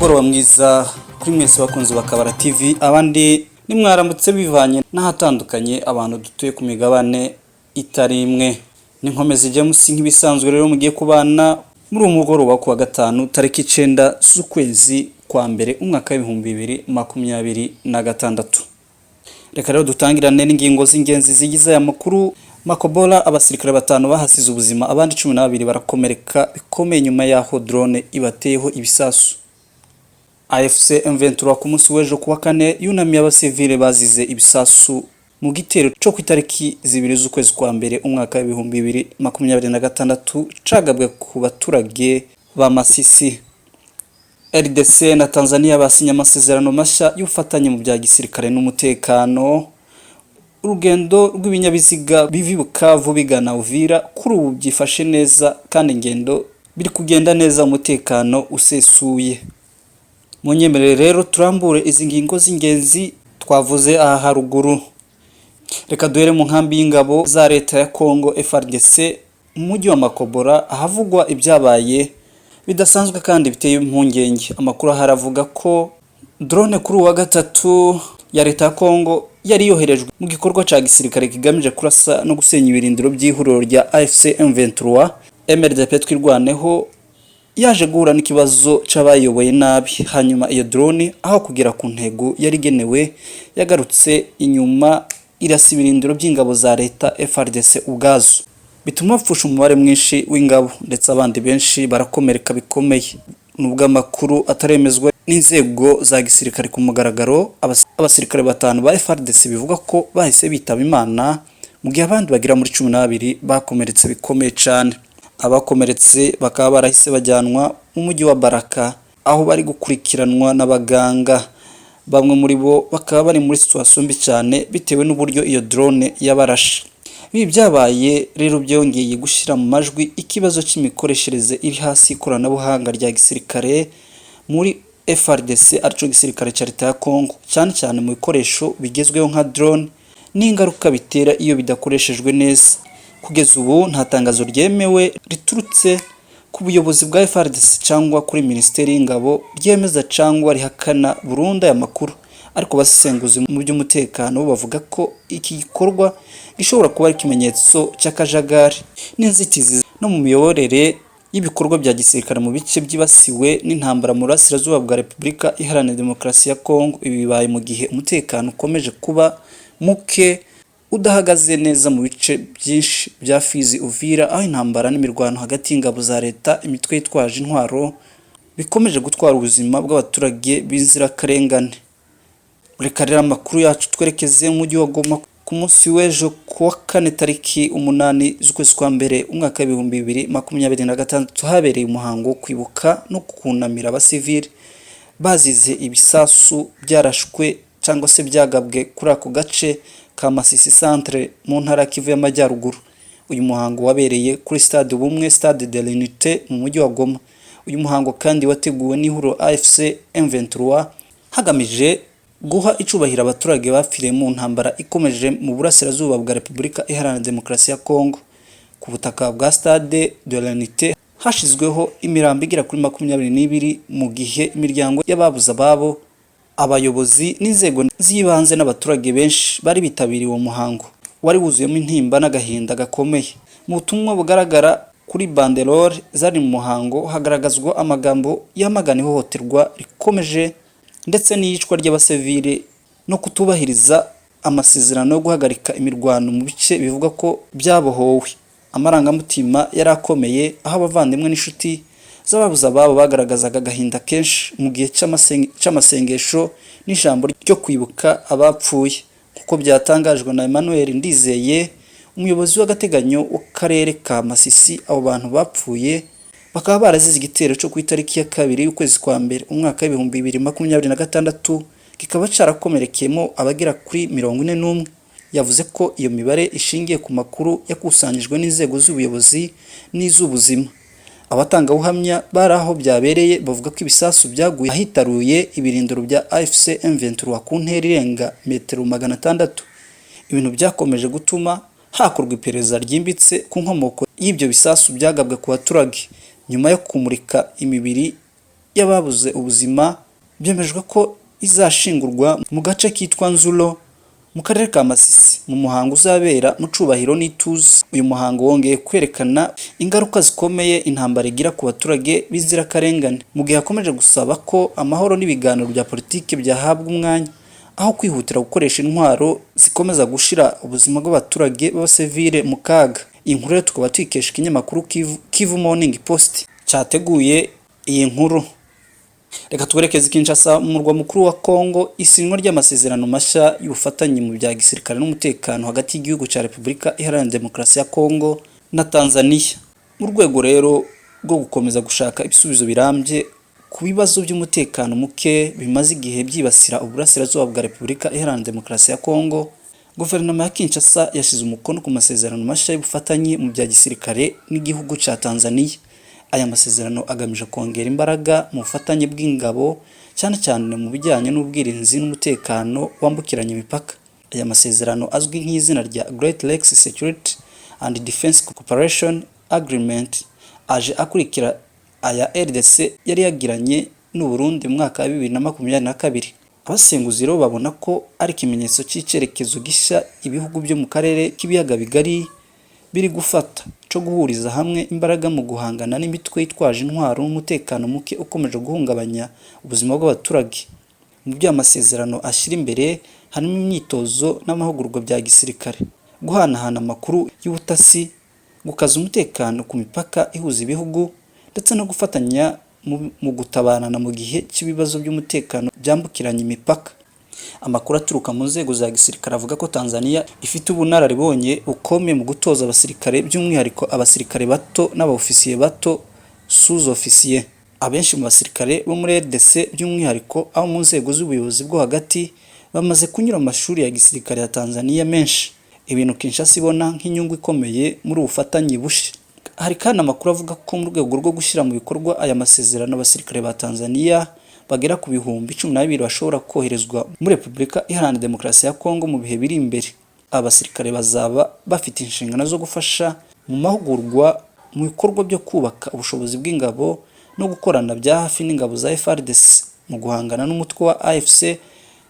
Umugoroba mwiza kuri mwese bakunzi bakabara TV, abandi nimwaramutse bivanye n'ahatandukanye abantu dutuye ku migabane itari imwe. Ninkomeze James nk'ibisanzwe rero mugiye kubana muri umugoroba ku wa gatanu tariki 9 z'ukwezi kwa mbere umwaka wa 2026. Reka rero dutangirane n'ingingo z'ingenzi zigize aya makuru. Makobola abasirikare batanu bahasize ubuzima, abandi 12 barakomereka bikomeye nyuma yaho drone ibateyeho ibisasu. AFC M23 ku munsi w'ejo kuwa kane yunamiye abasivile bazize ibisasu mu gitero cyo ku itariki 2 z'ukwezi kwa mbere umwaka wa 2026 cagabwe ku baturage ba Masisi. RDC na Tanzania basinye amasezerano mashya y'ufatanye mu bya gisirikare n'umutekano. Urugendo rw'ibinyabiziga bivi Bukavu bigana Uvira kuri ubu byifashe neza kandi ingendo biri kugenda neza, umutekano usesuye. Munyemerere rero turambure izi ngingo z'ingenzi twavuze aha haruguru. Reka duhere mu nkambi y'ingabo za leta ya Kongo FARDC mu mujyi wa Makobora ahavugwa ibyabaye bidasanzwe kandi biteye impungenge. Amakuru haravuga ko drone kuri wa gatatu ya leta ya Kongo yari yoherejwe mu gikorwa ca gisirikare kigamije kurasa no gusenya ibirindiro by'ihuriro rya AFC M23. MRDP twirwaneho yaje guhura n'ikibazo c'abayoboye nabi, hanyuma iyo drone aho kugera ku ntego yari genewe yagarutse inyuma irasa ibirindiro by'ingabo za leta FARDC ubwazo, bituma bapfusha umubare mwinshi w'ingabo ndetse abandi benshi barakomereka bikomeye. Nubwo amakuru ataremezwa n'inzego za gisirikare ku mugaragaro, abasirikare batanu ba FARDC bivuga ko bahise bitaba Imana, mu gihe abandi bagira muri 12 bakomeretse bikomeye cyane. Abakomeretse bakaba barahise bajyanwa mu mujyi wa Baraka aho bari gukurikiranwa n'abaganga. Bamwe muri bo bakaba bari muri situation mbi cyane bitewe n'uburyo iyo drone yabarashe. Ibi byabaye rero byongeye gushira mu majwi ikibazo cy'imikoreshereze iri hasi ikoranabuhanga rya gisirikare muri FARDC aricyo gisirikare cya leta ya Kongo, cyane cyane mu bikoresho bigezweho nka drone n'ingaruka bitera iyo bidakoreshejwe neza. Kugeza ubu nta tangazo ryemewe riturutse ku buyobozi bwa FARDC cyangwa kuri Minisiteri y'Ingabo ryemeza cyangwa rihakana burundu aya makuru, ariko basesenguzi mu by'umutekano bavuga ko iki gikorwa gishobora kuba ari ikimenyetso cy'akajagari n'inzitizi no mu miyoborere y'ibikorwa bya gisirikare mu bice byibasiwe n'intambara mu burasirazuba bwa Repubulika Iharanira Demokarasi ya Kongo. Ibi bibaye mu gihe umutekano ukomeje kuba muke udahagaze neza mu bice byinshi bya Fizi, Uvira, aho intambara n'imirwano hagati y'ingabo za leta, imitwe yitwaje intwaro bikomeje gutwara ubuzima bw'abaturage b'inzirakarengane. Reka rero amakuru yacu twerekeze mu mujyi wa Goma ku munsi w'ejo kuwa kane tariki 8 z'ukwezi kwa mbere umwaka wa 2026 habereye umuhango wo kwibuka no kunamira abasivili bazize ibisasu byarashwe cyangwa se byagabwe kuri ako gace ka Masisi Centre mu ntara Kivu y'Amajyaruguru. Uyu muhango wabereye kuri Stade Ubumwe, Stade de l'Unité mu mujyi wa Goma. Uyu muhango kandi wateguwe n'ihuriro AFC M23 hagamije guha icubahira abaturage bapfiriye mu ntambara ikomeje mu burasirazuba bwa Repubulika Iharanira Demokarasi ya Kongo. Ku butaka bwa Stade de l'Unité hashizweho imirambo igera kuri 22 mu gihe imiryango y'ababuze ababo, abayobozi n'inzego z'ibanze n'abaturage benshi bari bitabiriye uwo muhango wari wuzuyemo intimba n'agahinda gakomeye. Mu butumwa bugaragara kuri banderole zari mu muhango hagaragazwa amagambo yamagana ihohoterwa rikomeje ndetse n'iyicwa ry'abasivile no kutubahiriza amasezerano yo guhagarika imirwano mu bice bivuga ko byabohowe. Amarangamutima yari akomeye aho abavandimwe n'inshuti z'ababuze ababo bagaragazaga agahinda kenshi mu gihe cy'amasengesho n'ijambo ryo kwibuka abapfuye, kuko byatangajwe na Emmanuel Ndizeye, umuyobozi w'agateganyo w'akarere ka Masisi. Abo bantu bapfuye bakaba barazize igitero cyo ku itariki ya 2 y'ukwezi kwa mbere umwaka wa 2026 kikaba cyarakomerekeyemo abagera kuri 41. Yavuze ko iyo mibare ishingiye ku makuru yakusanyijwe n'inzego z'ubuyobozi n'iz'ubuzima. Abatanga ubuhamya bari aho byabereye bavuga ko ibisasu byaguye ahitaruye ibirindiro bya AFC M23 ku ntera irenga metero 600. Ibintu byakomeje gutuma hakorwa iperereza ryimbitse ku nkomoko y'ibyo bisasu byagabwe ku baturage. Nyuma yo kumurika imibiri y'ababuze ubuzima byemejwe ko izashingurwa mu gace kitwa Nzulo mu karere ka Masisi mu muhango uzabera mu cubahiro n'ituze. Uyu muhango wongeye kwerekana ingaruka zikomeye intambara igira ku baturage b'inzirakarengane, mu gihe hakomeje gusaba ko amahoro n'ibiganiro bya politiki byahabwa umwanya aho kwihutira gukoresha intwaro zikomeza gushira ubuzima bw'abaturage b'abasivile mu kaga. Iyi nkuru tukaba tuyikesha ikinyamakuru Kivu Morning Post cyateguye iyi nkuru. Reka tuberekeze Kinshasa mu murwa mukuru wa Kongo, isinywa ry'amasezerano mashya y'ubufatanye mu bya gisirikare n'umutekano hagati y'igihugu cya Repubulika Iharanira Demokarasi ya Kongo na Tanzania, mu rwego rero rwo gukomeza gushaka ibisubizo birambye ku bibazo by'umutekano muke bimaze igihe byibasira uburasirazuba bwa Repubulika Iharanira Demokarasi ya Kongo. Guverinoma ya Kinshasa yashyize umukono ku masezerano mashya y'ubufatanye mu bya gisirikare n'igihugu cya Tanzania. Aya masezerano agamije kongera imbaraga mu bufatanye bw'ingabo cyane cyane mu bijyanye n'ubwirinzi n'umutekano wambukiranya imipaka. Aya masezerano azwi nk'izina rya Great Lakes Security and Defense Cooperation Agreement aje akurikira aya RDC yari yagiranye n'u Burundi mu mwaka wa 2022. Abasenguzi rero babona ko ari ikimenyetso cy'icyerekezo gishya ibihugu byo mu karere k'ibiyaga bigari biri gufata cyo guhuriza hamwe imbaraga mu guhangana n'imitwe yitwaje intwaro n'umutekano muke ukomeje guhungabanya ubuzima bw'abaturage. Mu by'amasezerano ashyira imbere harimo imyitozo n'amahugurwa bya gisirikare, guhanahana amakuru y'ubutasi, gukaza umutekano ku mipaka ihuza ibihugu ndetse no gufatanya mu gutabarana mu gihe cy'ibibazo by'umutekano byambukiranya imipaka. Amakuru aturuka mu nzego za gisirikare avuga ko Tanzania ifite ubunararibonye bukomeye mu gutoza abasirikare, by'umwihariko abasirikare bato n'abaofisiye bato sous-officier. Abenshi mu basirikare bo muri RDC by'umwihariko abo mu nzego z'ubuyobozi bwo hagati bamaze kunyura mu mashuri ya gisirikare ya Tanzania menshi, ibintu Kinshasa ibona nk'inyungu ikomeye muri ubufatanye bushya. Hari kandi amakuru avuga ko mu rwego rwo gushyira mu bikorwa aya masezerano abasirikare ba Tanzania bagera ku bihumbi 12 bashobora koherezwa muri Repubulika Iharanira Demokarasi ya Kongo mu bihe biri imbere. Abasirikare bazaba bafite inshingano zo gufasha mu mahugurwa mu bikorwa byo kubaka ubushobozi bw'ingabo no gukorana bya hafi n'ingabo za FARDC mu guhangana n'umutwe wa AFC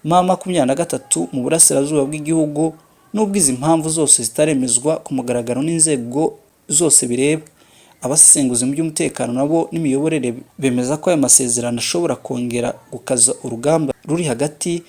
M23 mu burasirazuba bw'igihugu, n'ubwo izi mpamvu zose zitaremezwa ku mugaragaro n'inzego zose bireba. Abasenguzi mu by'umutekano nabo n'imiyoborere bemeza ko aya masezerano ashobora kongera gukaza urugamba ruri hagati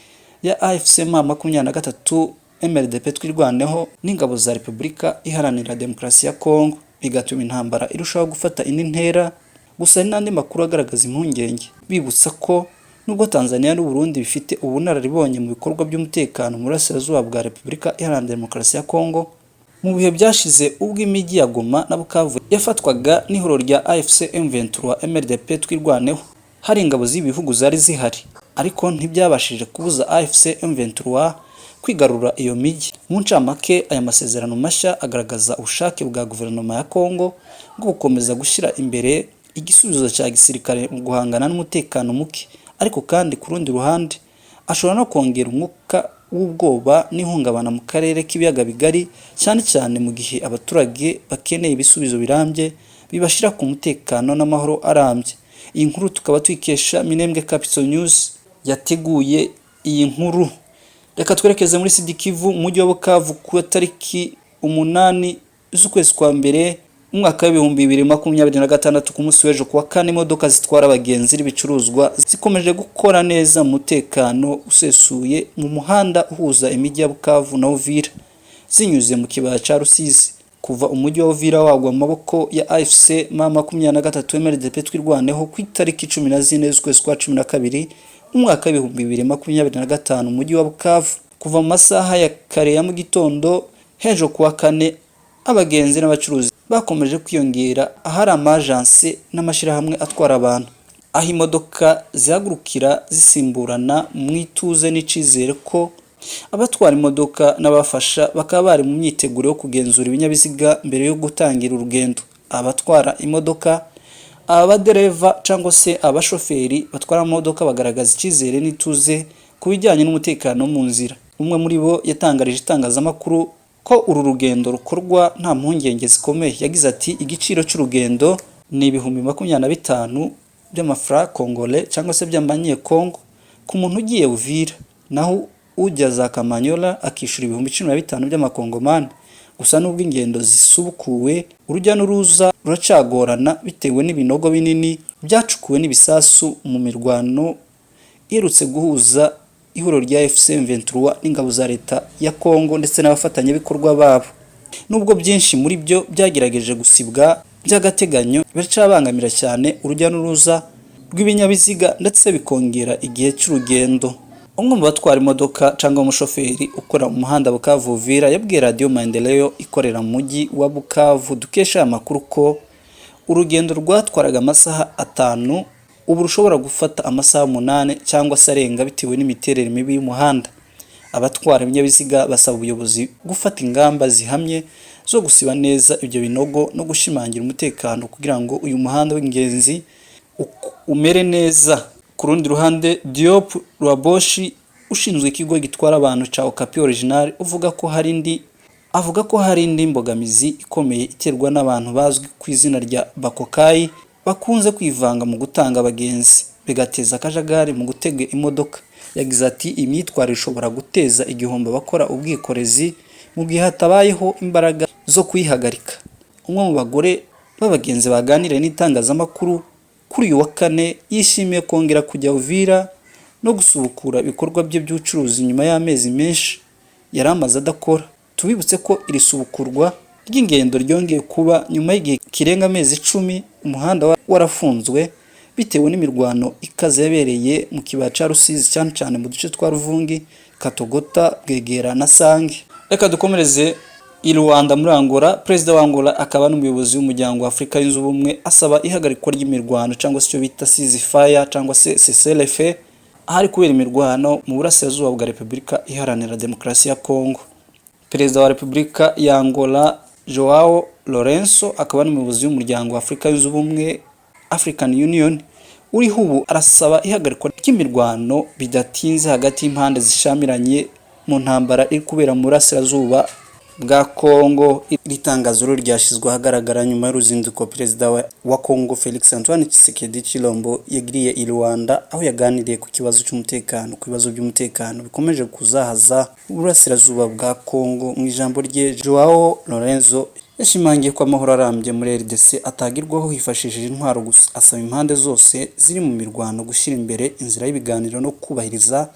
ya AFC M23 MLDP twirwaneho n'ingabo za Repubulika Iharanira Demokarasi ya Kongo, bigatuma intambara irushaho gufata indi ntera. Gusa n'andi makuru agaragaza impungenge, bibutsa ko nubwo Tanzania n'u Burundi bifite ubunararibonye mu bikorwa by'umutekano mu burasirazuba bwa Repubulika Iharanira Demokarasi ya Kongo, mu bihe byashize ubwo imijyi ya Goma na Bukavu yafatwaga n'ihuriro rya AFC M23 MLDP twirwaneho, hari ingabo z'ibihugu zari zihari, ariko ntibyabashije kubuza AFC M23 kwigarura iyo mijyi. Mu ncamake, aya masezerano mashya agaragaza ubushake bwa guverinoma ya Kongo bwo gukomeza gushyira imbere igisubizo cya gisirikare mu guhangana n'umutekano muke, ariko kandi ku rundi ruhande ashobora no kongera umwuka w'ubwoba n'ihungabana mu karere k'ibiyaga bigari, cyane cyane mu gihe abaturage bakeneye ibisubizo birambye bibashira ku mutekano n'amahoro arambye. Iyi nkuru tukaba tuyikesha Minembwe Capital News yateguye iyi nkuru. Reka twerekeze muri Sud Kivu, umujyi wa Bukavu ku tariki 8 z'ukwezi kwa mbere umwaka wa 2026 ku munsi w'ejo kuwa kane, imodoka zitwara abagenzi n'ibicuruzwa zikomeje gukora neza mu mutekano usesuye mu muhanda uhuza imijyi ya Bukavu na Uvira zinyuze mu kibaya cya Rusizi. Kuva umujyi wa Uvira wagwa mu maboko ya AFC M23 MLDP twirwaneho ku itariki 14 z'ukwezi kwa 12 umwaka wa 2025, umujyi wa Bukavu kuva mu masaha ya kare ya mu gitondo hejo kuwa kane abagenzi n'abacuruzi bakomeje kwiyongera ahari amajanse n'amashirahamwe atwara abantu, aho imodoka zihagurukira zisimburana mu ituze n'icizere ko abatwara imodoka n'abafasha bakaba bari mu myiteguro yo kugenzura ibinyabiziga mbere yo gutangira urugendo. Abatwara imodoka, abadereva cyangwa se abashoferi batwara imodoka bagaragaza icyizere n'ituze ku bijyanye n'umutekano mu nzira. Umwe muri bo yatangarije itangazamakuru ko uru rugendo rukorwa nta mpungenge zikomeye. Yagize ati igiciro cy'urugendo ni 25,000 by'amafra congolais cyangwa se by'amanyekongo ku muntu ugiye Uvira, naho ujya za Kamanyola akishura 15,000 by'amakongomani. Gusa nubwo ingendo zisubukuwe, urujya n'uruza ruracagorana bitewe n'ibinogo binini byacukuwe n'ibisasu mu mirwano iherutse guhuza ihuriro rya FC23 n'ingabo za leta ya Kongo ndetse n'abafatanyabikorwa babo. Nubwo byinshi muri byo byagerageje gusibwa by'agateganyo, biracabangamira cyane urujya n'uruza rw'ibinyabiziga ndetse bikongera igihe cy'urugendo. Umwe mu batwara imodoka cyangwa umushoferi ukora mu muhanda Bukavu Uvira yabwiye Radio Maendeleo ikorera mu mujyi wa Bukavu dukesha amakuru ko urugendo rwatwaraga amasaha 5 ubu rushobora gufata amasaha 8 cyangwa se arenga bitewe n'imiterere mibi y'umuhanda. Abatwara ibinyabiziga basaba ubuyobozi gufata ingamba zihamye zo gusiba neza ibyo binogo no gushimangira umutekano kugira ngo uyu muhanda w'ingenzi umere neza. Ku rundi ruhande, Diop Rwaboshi ushinzwe ikigo gitwara abantu ca Okapi Original avuga ko hari indi mbogamizi ikomeye iterwa n'abantu bazwi ku izina rya Bakokayi bakunze kwivanga mu gutanga abagenzi bigateza akajagari mu gutega imodoka. Yagize ati imyitwarire ishobora guteza igihombo bakora ubwikorezi mu gihe hatabayeho imbaraga zo kuyihagarika. Umwe mu bagore b'abagenzi baganiriye n'itangazamakuru kuri uyu wa kane yishimiye kongera kujya Uvira no gusubukura ibikorwa bye by'ubucuruzi nyuma y'amezi menshi yari amaze adakora. Tubibutse ko iri subukurwa ry'ingendo ryongeye kuba nyuma y'igihe kirenga amezi 10 umuhanda warafunzwe bitewe n'imirwano ikaze yabereye mu kibaya ca Rusizi cyane mu duce twa Ruvungi, Katogota, Bwegera na Sange. Reka dukomereze i Rwanda muri Angola. Perezida wa Angola akaba n'umuyobozi w'umuryango wa Afrika yunze ubumwe asaba ihagarikwa ry'imirwano cyangwa se cyo bita ceasefire cyangwa se cessez-le-feu ahari kubera imirwano mu burasirazuba bwa Repubulika Iharanira Demokarasi ya Kongo. Perezida wa Repubulika ya Angola Joao Lourenço akaba n'umuyobozi w'umuryango wa Afrika yunze ubumwe African Union uriho ubu arasaba ihagarikwa ry'imirwano bidatinze hagati y'impande zishamiranye mu ntambara iri kubera mu burasirazuba bwa Kongo. Iri tangazo ryashyizwe ahagaragara nyuma y'uruzinduko Perezida wa Kongo Felix Antoine Tshisekedi Tshilombo yagiriye i Rwanda, aho yaganiriye ku kibazo cy'umutekano by'umutekano bikomeje kuzahaza uburasirazuba bwa Kongo. Mu ijambo rye Joao Lourenço yashimangiye ko amahoro arambye muri RDC atagirwaho hifashishije intwaro gusa. Asaba impande zose ziri mu mirwano gushyira imbere inzira y'ibiganiro no kubahiriza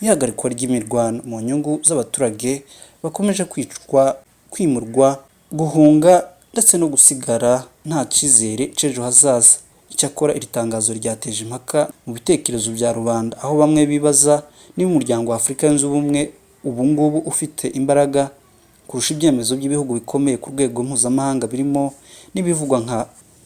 ihagarikwa ry'imirwano mu nyungu z'abaturage bakomeje kwicwa, kwimurwa, guhunga ndetse no gusigara nta cyizere cy'ejo hazaza. Icyakora iri tangazo ryateje impaka mu bitekerezo bya rubanda, aho bamwe bibaza niba umuryango wa Afrika yunze ubumwe ubu ngubu ufite imbaraga kurusha ibyemezo by'ibihugu bikomeye ku rwego mpuzamahanga birimo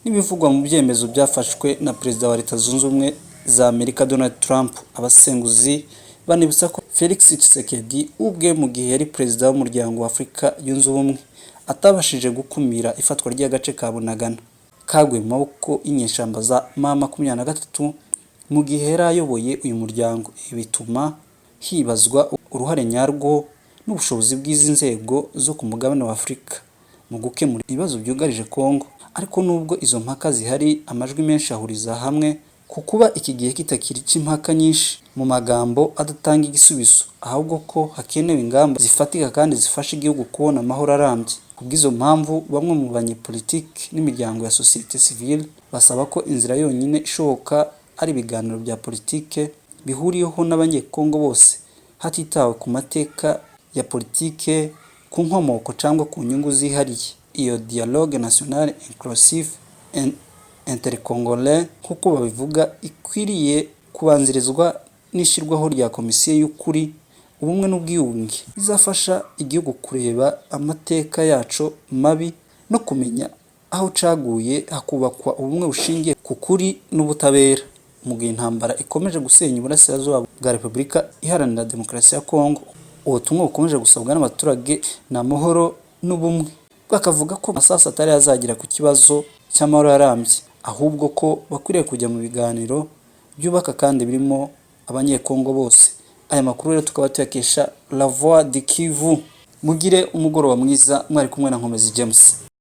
n'ibivugwa mu byemezo byafashwe na Perezida wa Leta Zunze Ubumwe za Amerika Donald Trump. Abasenguzi banibutsa ko Felix Tshisekedi ubwe mu gihe yari perezida w'umuryango wa Afrika yunze ubumwe atabashije gukumira ifatwa ry'agace ka Bunagana kagwe mu maboko y'inyeshamba za M23 mu gihe yari ayoboye uyu muryango. Bituma hibazwa uruhare nyarwo n'ubushobozi bw'izi nzego zo ku mugabane wa Afrika mu gukemura ibibazo byugarije Kongo. Ariko nubwo izo mpaka zihari, amajwi menshi ahuriza hamwe ku kuba iki gihe kitakiri cy'impaka nyinshi mu magambo adatanga igisubizo, ahubwo ko hakenewe ingamba zifatika kandi zifasha igihugu kubona amahoro arambye. Kubw'izo mpamvu bamwe mu banyepolitiki n'imiryango ya societe civile basaba ko inzira yonyine ishoboka ari ibiganiro bya politike bihuriyeho n'abanyekongo bose, hatitawe ku mateka ya politike, ku nkomoko cyangwa ku nyungu zihariye. Iyo dialogue nationale inclusive intercongolais kuko babivuga ikwiriye kubanzirizwa n'ishyirwaho rya komisiyo y'ukuri, ubumwe n'ubwiyunge izafasha igihugu kureba amateka yacu mabi no kumenya aho caguye hakubakwa ubumwe bushingiye ku kuri n'ubutabera. Mu gihe intambara ikomeje gusenya uburasirazuba bwa Repubulika Iharanira Demokarasi ya Kongo, ubutumwa bukomeje gusabwa n'abaturage ni amahoro n'ubumwe. Bakavuga ko amasasu atari yazagira ku kibazo cy'amahoro arambye, ahubwo ko bakwiriye kujya mu biganiro byubaka kandi birimo abanyekongo bose. Aya makuru rero tukaba tuyakesha La Voix du Kivu. Mugire umugoroba mwiza, mwari kumwe na Nkomezi James.